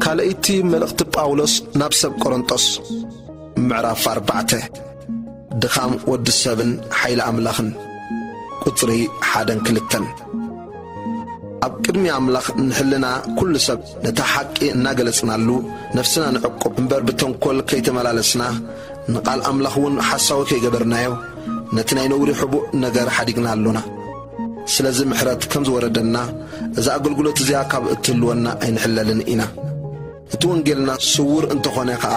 ካልእቲ መልእኽቲ ጳውሎስ ናብ ሰብ ቆሮንጦስ ምዕራፍ 4 ድኻም ወዲ ሰብን ሓይሊ ኣምላኽን ቁጽሪ 1-2 ኣብ ቅድሚ ኣምላኽ ንሕልና ኩሉ ሰብ ነታ ሓቂ እናገለጽናሉ ነፍስና ንዕቁብ እምበር ብተንኰል ከይተመላለስና ንቓል ኣምላኽ እውን ሓሳዊ ከይገበርናዮ ነቲ ናይ ነውሪ ሕቡእ ነገር ሓዲግና ኣሎና ስለዚ ምሕረት ከም ዝወረደና እዛ ኣገልግሎት እዚኣ ካብ እትህልወና ኣይንሕለልን ኢና እቲ ወንጌልና ስውር እንተኾነ ከዓ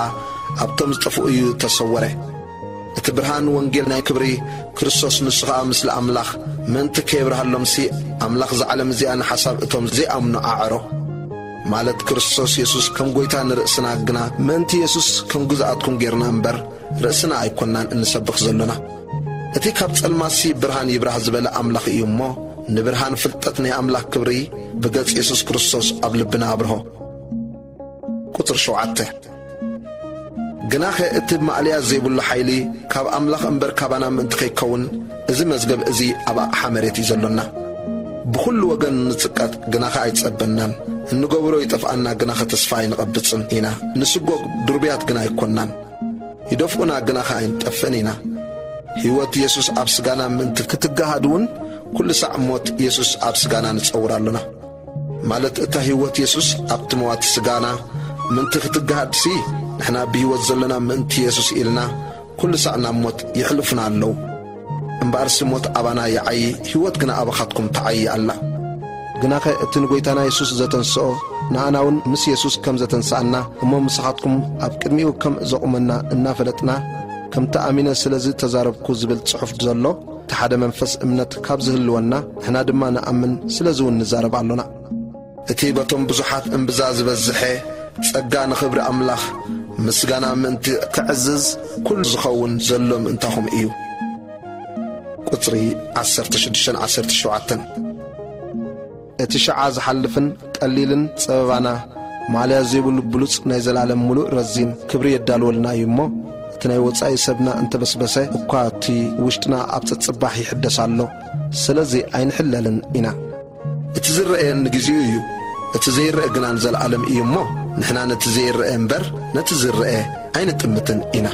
ኣብቶም ዝጠፍኡ እዩ ተሰወረ እቲ ብርሃን ወንጌል ናይ ክብሪ ክርስቶስ ንሱ ከዓ ምስሊ ኣምላኽ ምንቲ ከይብርሃሎምሲ ኣምላኽ ዝዓለም እዚኣ ንሓሳብ እቶም ዘይኣምኑ ኣዕሮ ማለት ክርስቶስ ኢየሱስ ከም ጎይታ ንርእስና ግና ምንቲ ኢየሱስ ከም ግዛኣትኩም ጌርና እምበር ርእስና ኣይኮናን እንሰብኽ ዘሎና እቲ ካብ ጸልማሲ ብርሃን ይብራህ ዝበለ ኣምላኽ እዩ እሞ ንብርሃን ፍልጠት ናይ ኣምላኽ ክብሪ ብገጽ ኢየሱስ ክርስቶስ ኣብ ልብና ኣብርሆ ቁጥር 7 ግናኸ እቲ ማዕልያ ዘይብሉ ሓይሊ ካብ ኣምላኽ እምበር ካባና ምእንቲ ከይከውን እዚ መዝገብ እዚ ኣብ ኣቕሓ መሬት እዩ ዘሎና ብኩሉ ወገን ንጽቀት ግናኸ ኣይጸበናን እንገብሮ ይጠፍኣና ግናኸ ተስፋ ኣይንቐብፅን ኢና ንስጎግ ድርብያት ግና ኣይኮናን ይደፍኡና ግናኸ ኣይንጠፍእን ኢና ሕይወት ኢየሱስ ኣብ ስጋና ምእንቲ ክትጋሃድውን ኩሉ ሳዕ ሞት ኢየሱስ ኣብ ስጋና ንጸውር ኣለና ማለት እታ ሕይወት ኢየሱስ ኣብቲ መዋት ስጋና ምእንቲ ክትጋሃድሲ ንሕና ብሕይወት ዘለና ምእንቲ ኢየሱስ ኢልና ኩሉ ሳዕ ናብ ሞት ይሕልፉና ኣለዉ እምበኣርሲ ሞት ኣባና ይዓይ ሕይወት ግና ኣባኻትኩም ተዓይ ኣላ ግናኸ እቲ ንጐይታና ኢየሱስ ዘተንስኦ ንኣናውን ምስ ኢየሱስ ከም ዘተንስኣና እሞ ምስኻትኩም ኣብ ቅድሚኡ ከም ዘቑመና እናፈለጥና ከም ተኣሚነ ስለዚ ተዛረብኩ ዝብል ጽሑፍ ዘሎ እቲ ሓደ መንፈስ እምነት ካብ ዝህልወና ንሕና ድማ ንኣምን ስለዚ እውን ንዛረብ ኣሎና እቲ በቶም ብዙሓት እምብዛ ዝበዝሐ ጸጋ ንኽብሪ ኣምላኽ ምስጋና ምእንቲ ክዕዝዝ ኩሉ ዝኸውን ዘሎ ምእንታኹም እዩ ቁጽሪ 16-17 እቲ ሸዓ ዝሓልፍን ቀሊልን ጸበባና ማልያ ዘይብሉ ብሉጽ ናይ ዘላለም ሙሉእ ረዚን ክብሪ የዳልወልና እዩ እሞ እቲ ናይ ወጻኢ ሰብና እንተበስበሰ እኳ እቲ ውሽጥና ኣብ ጽባሕ ይሕደስ ኣሎ ስለዚ ኣይንሕለልን ኢና እቲ ዝርአ ንግዚኡ እዩ እቲ ዘይርአ ግና ንዘለዓለም እዩ እሞ ንሕና ነቲ ዘይርአ እምበር ነቲ ዝርአ ኣይንጥምትን ኢና